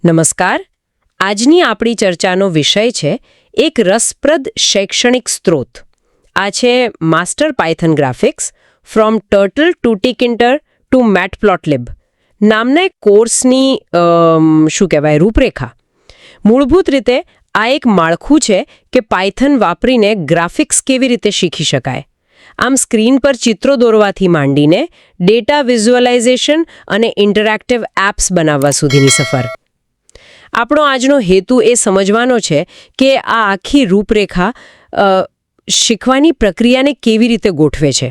નમસ્કાર. આજની આપણી ચર્ચાનો વિષય છે એક રસપ્રદ શૈક્ષણિક સ્ત્રોત. આ છે master Python graphics from turtle to Tkinter to Matplotlib નામના એક કોર્સની રૂપરેખા. મૂળભૂત રીતે આ એક માળખું છે કે પાયથન વાપરીને ગ્રાફિક્સ કેવી રીતે શીખી શકાય. આમ સ્ક્રીન પર ચિત્રો દોરવાથી માંડીને ડેટા વિઝ્યુઅલાઇઝેશન અને ઇન્ટરેક્ટિવ એપ્સ બનાવવા સુધીની સફર. આપણો આજનો હેતુ એ સમજવાનો છે કે આ આખી રૂપરેખા શીખવાની પ્રક્રિયાને કેવી રીતે ગોઠવે છે,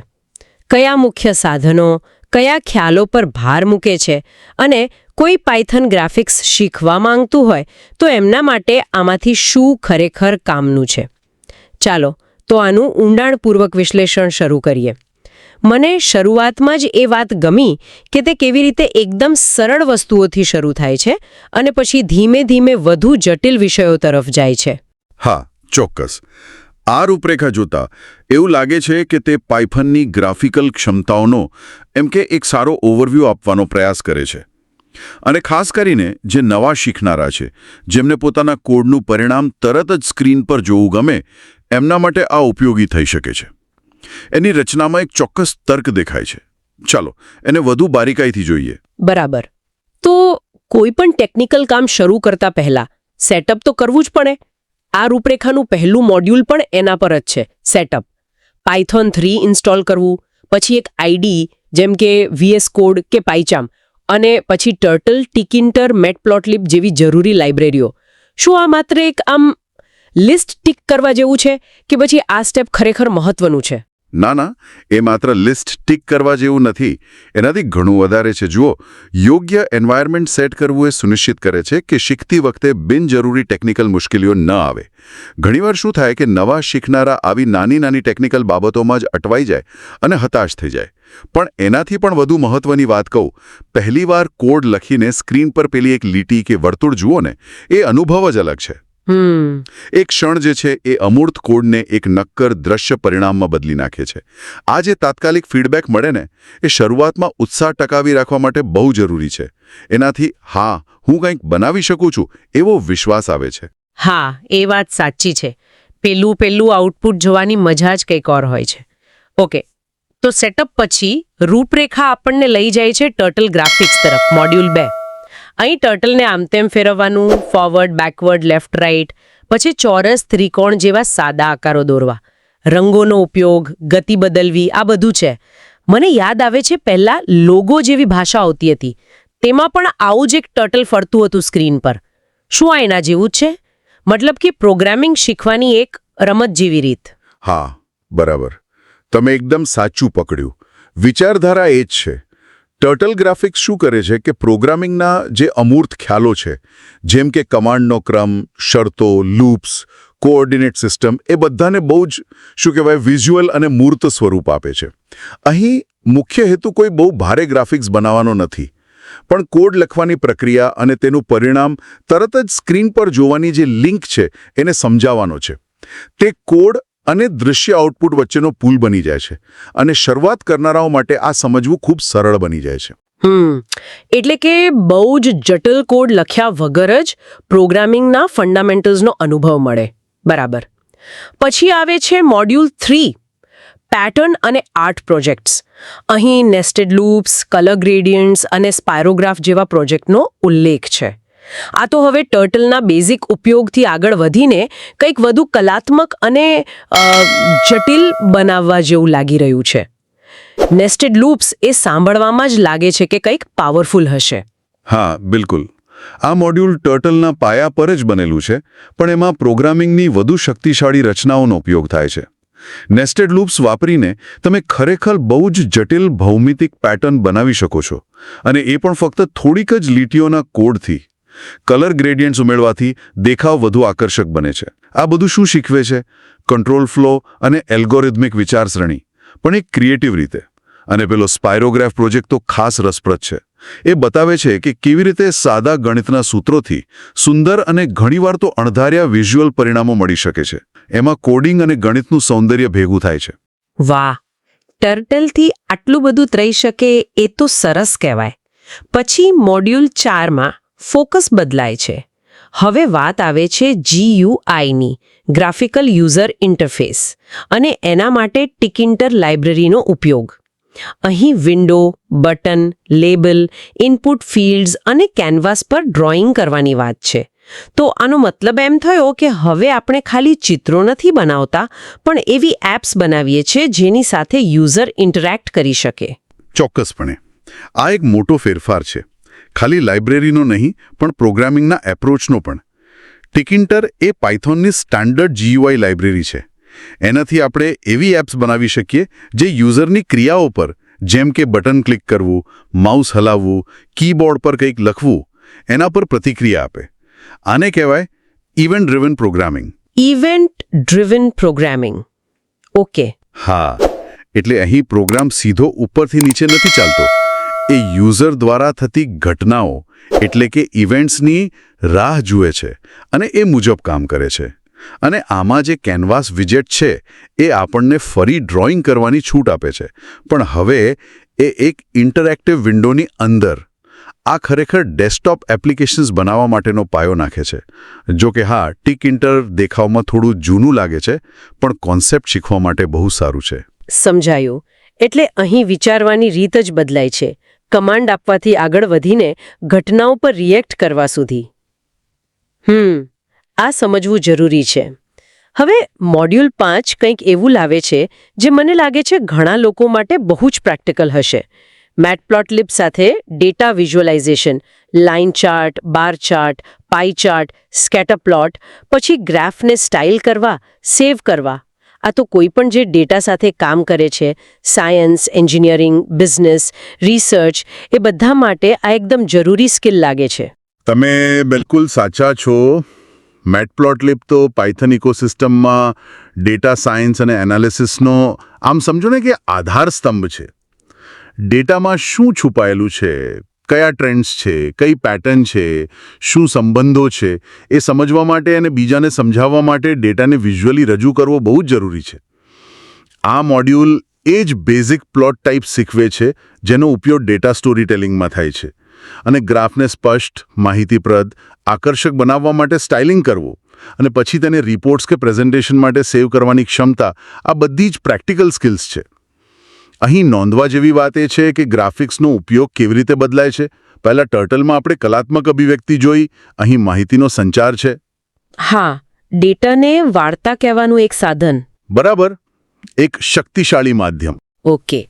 કયા મુખ્ય સાધનો, કયા ખ્યાલો પર ભાર મૂકે છે, અને કોઈ પાયથન ગ્રાફિક્સ શીખવા માંગતું હોય તો એમના માટે આમાંથી શું ખરેખર કામનું છે. ચાલો તો આનું ઊંડાણપૂર્વક વિશ્લેષણ શરૂ કરીએ. મને શરૂઆતમાં જ એ વાત ગમી કે તે કેવી રીતે એકદમ સરળ વસ્તુઓથી શરૂ થાય છે અને પછી ધીમે ધીમે વધુ જટિલ વિષયો તરફ જાય છે. હા, ચોક્કસ. આ રૂપરેખા જોતા એવું લાગે છે કે તે પાયથનની ગ્રાફિકલ ક્ષમતાઓનો એમ કે એક સારો ઓવરવ્યૂ આપવાનો પ્રયાસ કરે છે. અને ખાસ કરીને જે નવા શીખનારા છે, જેમને પોતાના કોડનું પરિણામ તરત જ સ્ક્રીન પર જોવું ગમે, એમના માટે આ ઉપયોગી થઈ શકે છે. એની રચનામાં એક ચોક્કસ તર્ક દેખાય છે. ચાલો એને વધુ બારીકાઈથી જોઈએ. બરાબર. તો કોઈ પણ ટેકનિકલ કામ શરૂ કરતા પહેલા સેટઅપ તો કરવું જ પડે. આ રૂપરેખાનું પહેલું મોડ્યુલ પણ એના પર જ છે, સેટઅપ. પાયથોન 3 ઇન્સ્ટોલ કરવું, પછી એક આઈડી જેમ કે VS કોડ કે પાયચામ, અને પછી ટર્ટલ, ટિકિન્ટર, મેટપ્લોટલિબ જેવી જરૂરી લાઇબ્રેરીઓ. શું આ માત્ર એક લિસ્ટ ટિક કરવા જેવું છે કે પછી આ સ્ટેપ ખરેખર મહત્વનું છે? ના, એ માત્ર લિસ્ટ ટિક કરવા જેવું નથી. એનાથી ઘણું વધારે છે. જુઓ, યોગ્ય એન્વાયરમેન્ટ સેટ કરવું એ સુનિશ્ચિત કરે છે કે શીખતી વખતે બિનજરૂરી ટેકનિકલ મુશ્કેલીઓ ન આવે. ઘણીવાર શું થાય કે નવા શીખનારા આવી નાની નાની ટેકનિકલ બાબતોમાં જ અટવાઈ જાય અને હતાશ થઈ જાય. પણ એનાથી પણ વધુ મહત્વની વાત કહું, પહેલીવાર કોડ લખીને સ્ક્રીન પર પેલી એક લીટી કે વર્તુળ જુઓ ને, એ અનુભવ જ અલગ છે. એક ક્ષણ જે છે એ અમૂર્ત કોડને એક નક્કર દ્રશ્ય પરિણામમાં બદલી નાખે છે. આ જે તાત્કાલિક ફીડબેક મળે ને, એ શરૂઆતમાં ઉત્સાહ ટકાવી રાખવા માટે બહુ જરૂરી છે. એનાથી હા, હું કંઈક બનાવી શકું છું એવો વિશ્વાસ આવે છે. હા, એ વાત સાચી છે. પેલું આઉટપુટ જોવાની મજા જ કંઈક ઓર હોય છે. ઓકે, તો સેટઅપ પછી રૂપરેખા આપણને લઈ જાય છે ટર્ટલ ગ્રાફિક્સ તરફ, મોડ્યુલ 2. અહીં ટર્ટલને આમ તેમ ફેરવવાનું, ફોરવર્ડ, બેકવર્ડ, લેફ્ટ, રાઈટ, પછી ચોરસ, ત્રિકોણ જેવા સાદા આકારો દોરવા, રંગોનો ઉપયોગ, ગતિ બદલવી, આ બધું છે. મને યાદ આવે છે પહેલા લોગો જેવી ભાષા આવતી હતી, તેમાં પણ આવું જ એક ટર્ટલ ફરતું હતું સ્ક્રીન પર. શું આ એના જેવું જ છે? મતલબ કે પ્રોગ્રામિંગ શીખવાની એક રમત જેવી રીત. હા, બરાબર. તમે એકદમ સાચું પકડ્યું. વિચારધારા એ જ છે. ટર્ટલ ગ્રાફિક્સ શું કરે છે કે પ્રોગ્રામિંગના જે અમૂર્ત ખ્યાલો છે, જેમ કે કમાન્ડનો ક્રમ, શરતો, લૂપ્સ, કોઓર્ડિનેટ સિસ્ટમ, એ બધાને બહુ જ વિઝ્યુઅલ અને મૂર્ત સ્વરૂપ આપે છે. અહીં મુખ્ય હેતુ કોઈ બહુ ભારે ગ્રાફિક્સ બનાવવાનો નથી, પણ કોડ લખવાની પ્રક્રિયા અને તેનું પરિણામ તરત જ સ્ક્રીન પર જોવાની જે લિંક છે એને સમજાવવાનો છે. તે કોડ અને દૃશ્ય આઉટપુટ વચ્ચેનો પુલ બની જાય છે, અને શરૂઆત કરનારાઓ માટે આ સમજવું ખૂબ સરળ બની જાય છે. એટલે કે બહુ જ જટિલ કોડ લખ્યા વગર જ પ્રોગ્રામિંગના ફંડામેન્ટલ્સનો અનુભવ મળે. બરાબર. પછી આવે છે મોડ્યુલ 3, પેટર્ન અને આર્ટ પ્રોજેક્ટ્સ. અહીં નેસ્ટેડ લૂપ્સ, કલર ગ્રેડિયન્ટ્સ અને સ્પાયરોગ્રાફ જેવા પ્રોજેક્ટનો ઉલ્લેખ છે. આ તો હવે ટર્ટલના બેઝિક ઉપયોગથી આગળ વધીને કંઈક વધુ કલાત્મક અને જટિલ બનાવવા જેવું લાગી રહ્યું છે. નેસ્ટેડ લૂપ્સ એ સાંભળવામાં જ લાગે છે કે કંઈક પાવરફુલ હશે. હા, બિલકુલ. આ મોડ્યુલ ટર્ટલના પાયા પર જ બનેલું છે, પણ એમાં પ્રોગ્રામિંગની વધુ શક્તિશાળી રચનાઓનો ઉપયોગ થાય છે. નેસ્ટેડ લૂપ્સ વાપરીને તમે ખરેખર બહુ જ જટિલ ભૌમિતિક પેટર્ન બનાવી શકો છો, અને એ પણ ફક્ત થોડીક જ લીટીઓના કોડથી. કલર ગ્રેડિયન્ટ્સ ઉમેરવાથી દેખાવ વધુ આકર્ષક બને છે. આ બધું શું શીખવે છે? કંટ્રોલ ફ્લો અને એલ્ગોરિધમિક વિચારસરણી, પણ એક ક્રિએટિવ રીતે. અને પેલો સ્પાયરોગ્રાફ પ્રોજેક્ટ તો ખાસ રસપ્રદ છે. એ બતાવે છે કે કેવી રીતે સાદા ગણિતના સૂત્રોથી સુંદર અને ઘણીવાર તો અણધાર્યા વિઝ્યુઅલ પરિણામો મળી શકે છે. એમાં કોડિંગ અને ગણિતનું સૌંદર્ય ભેગું થાય છે. વાહ, ટર્ટલથી આટલું બધું થઈ શકે એ તો સરસ કહેવાય. પછી મોડ્યુલ 4માં ફોકસ બદલાય છે. હવે વાત આવે છે GUIની, ગ્રાફિકલ યુઝર ઇન્ટરફેસ, અને એના માટે ટિકિન્ટર લાઇબ્રેરીનો ઉપયોગ. અહીં window, button, label, input fields અને કેનવાસ પર ડ્રોઈંગ કરવાની વાત છે. તો આનો મતલબ એમ થયો કે હવે આપણે ખાલી ચિત્રો નથી બનાવતા, પણ એવી એપ્સ બનાવીએ છીએ જેની સાથે યુઝર ઇન્ટરેક્ટ કરી શકે. ચોક્કસપણે આ એક મોટો ફેરફાર છે. ખાલી લાઇબ્રેરીનો નહીં, પણ પ્રોગ્રામિંગના એપ્રોચનો પણ. ટિકિન્ટર એ પાયથોનની સ્ટાન્ડર્ડ GUI લાઇબ્રેરી છે. એનાથી આપણે એવી એપ્સ બનાવી શકીએ જે યુઝરની ક્રિયાઓ પર, જેમ કે બટન ક્લિક કરવું, માઉસ હલાવવું, કીબોર્ડ પર કંઈક લખવું, એના પર પ્રતિક્રિયા આપે. આને કહેવાય event driven programming. Event driven programming. Okay. હા, એટલે અહીં પ્રોગ્રામ સીધો ઉપરથી નીચે નથી ચાલતો. એ યુઝર દ્વારા થતી ઘટનાઓ એટલે કે ઇવેન્ટ્સની રાહ જુએ છે અને એ મુજબ કામ કરે છે. અને આમાં જે કેનવાસ વિજેટ છે એ આપણને ફરી ડ્રોઈંગ કરવાની છૂટ આપે છે, પણ હવે એ એક ઇન્ટરેક્ટિવ વિન્ડોની અંદર. આ ખરેખર ડેસ્કટોપ એપ્લિકેશન્સ બનાવવા માટેનો પાયો નાખે છે. જો કે હા, ટિકિન્ટર દેખાવમાં થોડું જૂનું લાગે છે, પણ કોન્સેપ્ટ શીખવા માટે બહુ સારું છે. સમજાયું. એટલે અહીં વિચારવાની રીત જ બદલાય છે, કમાન્ડ આપવાથી આગળ વધીને ઘટનાઓ પર રિએક્ટ કરવા સુધી. આ સમજવું જરૂરી છે. હવે મોડ્યુલ 5 કંઈક એવું લાવે છે જે મને લાગે છે ઘણા લોકો માટે બહુ જ પ્રેક્ટિકલ હશે. મેટપ્લોટલિબ સાથે data visualisation, line chart, bar chart, પાઈ ચાર્ટ, સ્કેટર પ્લોટ, પછી ગ્રાફને સ્ટાઇલ કરવા, સેવ કરવા. આ તો કોઈ પણ જે ડેટા સાથે કામ કરે છે, સાયન્સ, એન્જિનિયરિંગ, બિઝનેસ, રિસર્ચ, એ બધા માટે આ એકદમ જરૂરી સ્કિલ લાગે છે. તમે બિલકુલ સાચા છો. મેટપ્લોટલિબ તો પાયથન ઇકોસિસ્ટમમાં ડેટા સાયન્સ અને એનાલિસિસનો આમ સમજો ને કે આધાર સ્તંભ છે. ડેટામાં શું છુપાયેલું છે, કયા ટ્રેન્ડ્સ છે, કઈ પેટર્ન છે, શું સંબંધો છે, એ સમજવા માટે અને બીજાને સમજાવવા માટે ડેટાને વિઝ્યુઅલી રજૂ કરવો બહુ જ જરૂરી છે. આ મોડ્યુલ એ જ બેઝિક પ્લોટ ટાઈપ શીખવે છે જેનો ઉપયોગ ડેટા સ્ટોરી ટેલિંગમાં થાય છે. અને ગ્રાફને સ્પષ્ટ, માહિતીપ્રદ, આકર્ષક બનાવવા માટે સ્ટાઇલિંગ કરવું અને પછી તેને રિપોર્ટ્સ કે પ્રેઝન્ટેશન માટે સેવ કરવાની ક્ષમતા, આ બધી જ પ્રેક્ટિકલ સ્કિલ્સ છે. અહીં નોંધવા જેવી વાત એ છે કે ગ્રાફિક્સનો ઉપયોગ કેવી રીતે બદલાય છે. પહેલા ટર્ટલમાં આપણે કલાત્મક અભિવ્યક્તિ જોઈ, અહીં માહિતીનો સંચાર છે. હા, ડેટાને વાર્તા કહેવાનું એક સાધન. બરાબર, એક શક્તિશાળી માધ્યમ. ઓકે.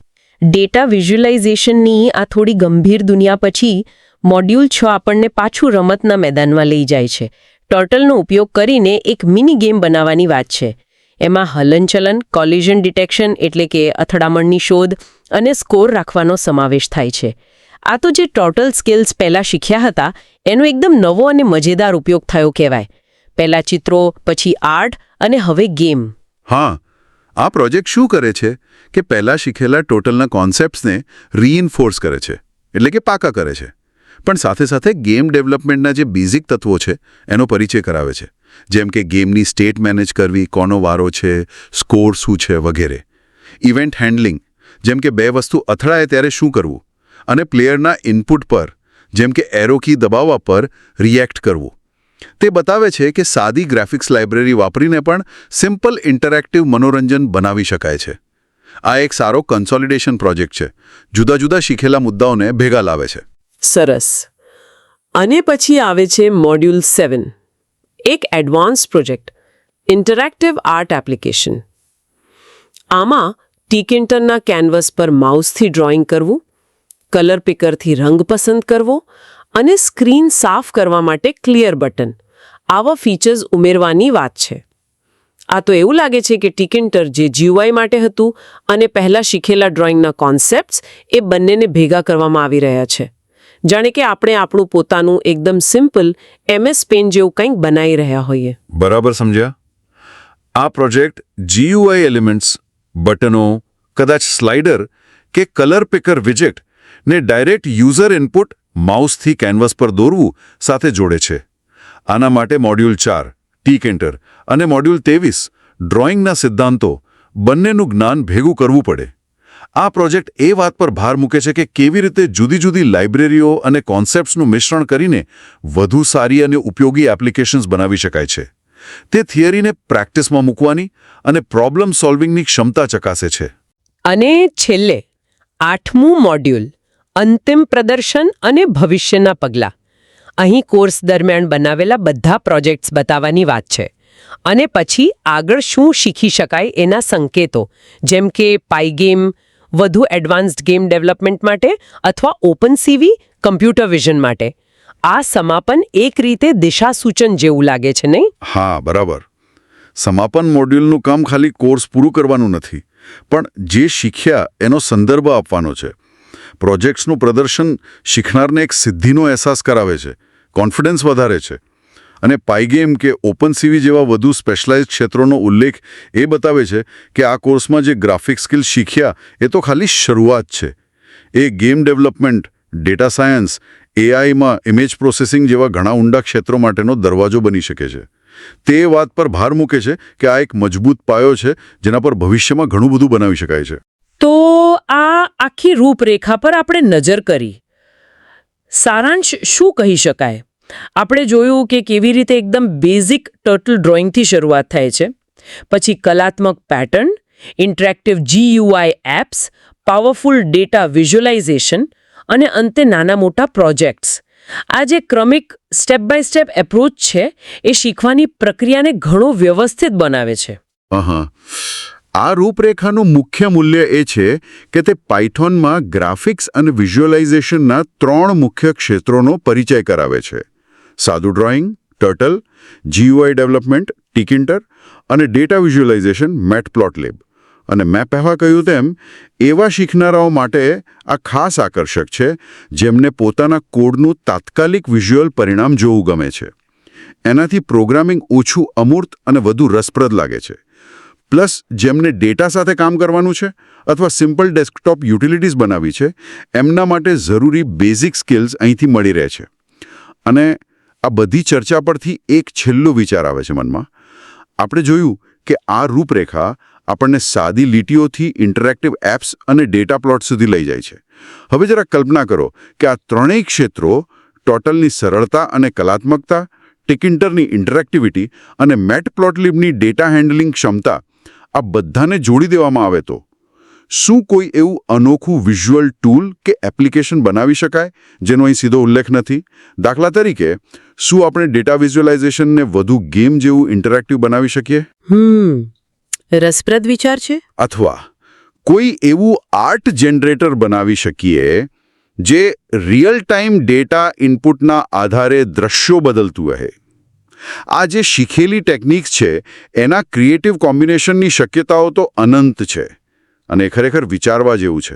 ડેટા વિઝ્યુઅલાઇઝેશનની આ થોડી ગંભીર દુનિયા પછી મોડ્યુલ 6 આપણને પાછું રમતના મેદાનમાં લઈ જાય છે. ટર્ટલનો ઉપયોગ કરીને એક મિની ગેમ બનાવવાની વાત છે. એમાં હલનચલન, કોલિઝન ડિટેક્શન એટલે કે અથડામણની શોધ અને સ્કોર રાખવાનો સમાવેશ થાય છે. આ તો જે ટોટલ સ્કિલ્સ પહેલા શીખ્યા હતા એનો એકદમ નવો અને મજેદાર ઉપયોગ થયો કહેવાય. પહેલા ચિત્રો, પછી આર્ટ અને હવે ગેમ. હા, આ પ્રોજેક્ટ શું કરે છે કે પહેલા શીખેલા ટોટલના કોન્સેપ્ટ્સને રીઇન્ફોર્સ કરે છે, એટલે કે પાકા કરે છે. પણ સાથે સાથે ગેમ ડેવલપમેન્ટના જે બેઝિક તત્વો છે એનો પરિચય કરાવે છે. જેમ કે ગેમની સ્ટેટ મેનેજ કરવી, કોનો વારો છે, સ્કોર શું છે વગેરે. ઇવેન્ટ હેન્ડલિંગ, જેમ કે બે વસ્તુ અથડાય ત્યારે શું કરવું, અને પ્લેયરના ઇનપુટ પર, જેમ કે એરો કી દબાવવા પર રિએક્ટ કરવું. તે બતાવે છે કે સાદી ગ્રાફિક્સ લાઇબ્રેરી વાપરીને પણ સિમ્પલ ઇન્ટરેક્ટિવ મનોરંજન બનાવી શકાય છે. આ એક સારો કન્સોલિડેશન પ્રોજેક્ટ છે. જુદા જુદા શીખેલા મુદ્દાઓને ભેગા લાવે છે. સરસ. અને પછી આવે છે મોડ્યુલ 7, એક advance project, interactive art application. આમાં ટિકિન્ટરના કેનવસ પર માઉસથી ડ્રોઈંગ કરવું, કલર પિકરથી રંગ પસંદ કરવો અને સ્ક્રીન સાફ કરવા માટે ક્લિયર બટન, આવા ફીચર્સ ઉમેરવાની વાત છે. આ તો એવું લાગે છે કે ટિકિન્ટર જે GUI માટે હતું અને પહેલા શીખેલા ડ્રોઈંગના કોન્સેપ્ટ્સ એ બંનેને ભેગા કરવામાં આવી રહ્યા છે. જાણે કે આપણે આપણું પોતાનું એકદમ સિમ્પલ MS પેન જેવું કંઈક બનાવી રહ્યા હોઈએ. બરાબર સમજ્યા. આ પ્રોજેક્ટ GUI એલિમેન્ટ્સ, બટનો, કદાચ સ્લાઇડર કે કલર પિકર વિજેટ ને ડાયરેક્ટ યુઝર ઇનપુટ માઉસથી કેનવસ પર દોરવું સાથે જોડે છે. આના માટે મોડ્યુલ 4 ટિકિન્ટર અને મોડ્યુલ 23 ડ્રોઈંગના સિદ્ધાંતો બંનેનું જ્ઞાન ભેગું કરવું પડે. આ પ્રોજેક્ટ એ વાત પર ભાર મૂકે છે કે કેવી રીતે જુદી જુદી લાઇબ્રેરીઓ અને કોન્સેપ્ટ્સનું મિશ્રણ કરીને વધુ સારી અને ઉપયોગી એપ્લિકેશન્સ બનાવી શકાય છે. તે થિયરીને પ્રેક્ટિસમાં મૂકવાની અને પ્રોબ્લેમ સોલ્વિંગની ક્ષમતા ચકાસે છે. અને છેલ્લે 8મું મોડ્યુલ અંતિમ પ્રદર્શન અને ભવિષ્યના પગલાં. અહીં કોર્સ દરમિયાન બનાવેલા બધા પ્રોજેક્ટ્સ બતાવવાની વાત છે. અને પછી આગળ શું શીખી શકાય એના સંકેતો, જેમ કે પાયગેમ વધુ એડવાન્સ્ડ ગેમ ડેવલપમેન્ટ માટે અથવા ઓપનસીવી કમ્પ્યુટર વિઝન માટે. આ સમાપન એક રીતે દિશાસૂચન જેવું લાગે છે, નહીં? હા, બરાબર. સમાપન મોડ્યુલનું કામ ખાલી કોર્સ પૂરું કરવાનું નથી, પણ જે શીખ્યા એનો સંદર્ભ આપવાનો છે. પ્રોજેક્ટ્સનું પ્રદર્શન શીખનારને એક સિદ્ધિનો અહેસાસ કરાવે છે, કોન્ફિડન્સ વધારે છે. અને પાયગેમ કે ઓપનસીવી જેવા વધુ સ્પેશલાઇઝ્ડ ક્ષેત્રોનો ઉલ્લેખ એ બતાવે છે કે આ કોર્સમાં જે ગ્રાફિક સ્કિલ શીખ્યા એ તો ખાલી શરૂઆત છે. એ ગેમ ડેવલપમેન્ટ, ડેટા સાયન્સ, એઆઈમાં ઇમેજ પ્રોસેસિંગ જેવા ઘણા ઊંડા ક્ષેત્રો માટેનો દરવાજો બની શકે છે. તે વાત પર ભાર મૂકે છે કે આ એક મજબૂત પાયો છે જેના પર ભવિષ્યમાં ઘણું બધું બનાવી શકાય છે. તો આ આખી રૂપરેખા પર આપણે નજર કરી. સારાંશ શું કહી શકાય? આપણે જોયું કે કેવી રીતે એકદમ બેઝિક ટર્ટલ ડ્રોઈંગથી શરૂઆત થાય છે, પછી કલાત્મક pattern, interactive GUI apps, powerful data visualisation અને અંતે નાના મોટા પ્રોજેક્ટ્સ. આ જે ક્રમિક સ્ટેપ બાય સ્ટેપ એપ્રોચ છે એ શીખવાની પ્રક્રિયાને ઘણો વ્યવસ્થિત બનાવે છે. આ રૂપરેખાનું મુખ્ય મૂલ્ય એ છે કે તે પાયથોનમાં ગ્રાફિક્સ અને વિઝ્યુઅલાઇઝેશનના 3 મુખ્ય ક્ષેત્રોનો પરિચય કરાવે છે. સાદું ડ્રોઈંગ, ટર્ટલ, GUI ડેવલપમેન્ટ, ટિકિન્ટર અને ડેટા વિઝ્યુઅલાઇઝેશન, મેટપ્લોટલિબ. અને મેં પહેલાં કહ્યું તેમ એવા શીખનારાઓ માટે આ ખાસ આકર્ષક છે જેમને પોતાના કોડનું તાત્કાલિક વિઝ્યુઅલ પરિણામ જોવું ગમે છે. એનાથી પ્રોગ્રામિંગ ઓછું અમૂર્ત અને વધુ રસપ્રદ લાગે છે. પ્લસ જેમને ડેટા સાથે કામ કરવાનું છે અથવા સિમ્પલ ડેસ્કટોપ યુટિલિટીઝ બનાવી છે, એમના માટે જરૂરી બેઝિક સ્કિલ્સ અહીંથી મળી રહે છે. અને આ બધી ચર્ચા પરથી એક છેલ્લો વિચાર આવે છે મનમાં. આપણે જોયું કે આ રૂપરેખા આપણને સાદી લીટીઓથી ઇન્ટરેક્ટિવ એપ્સ અને ડેટા પ્લોટ સુધી લઈ જાય છે. હવે જરા કલ્પના કરો કે આ ત્રણેય ક્ષેત્રો, ટોટલની સરળતા અને કલાત્મકતા, ટિકિન્ટરની ઇન્ટરેક્ટિવિટી અને મેટપ્લોટલિબની ડેટા હેન્ડલિંગ ક્ષમતા, આ બધાને જોડી દેવામાં આવે તો શું કોઈ એવું અનોખું વિઝ્યુઅલ ટૂલ કે એપ્લિકેશન બનાવી શકાય જેનો અહીં સીધો ઉલ્લેખ નથી? દાખલા તરીકે, શું આપણે ડેટા વિઝ્યુઅલાઇઝેશનને વધુ ગેમ જેવું ઇન્ટરેક્ટિવ બનાવી શકીએ? રસપ્રદ વિચાર છે. અથવા કોઈ એવું આર્ટ જનરેટર બનાવી શકીએ જે રિયલ ટાઈમ ડેટા ઇનપુટના આધારે દ્રશ્યો બદલતું રહે. આ જે શીખેલી ટેકનિક્સ છે એના ક્રિએટિવ કોમ્બિનેશનની શક્યતાઓ તો અનંત છે અને ખરેખર વિચારવા જેવું છે.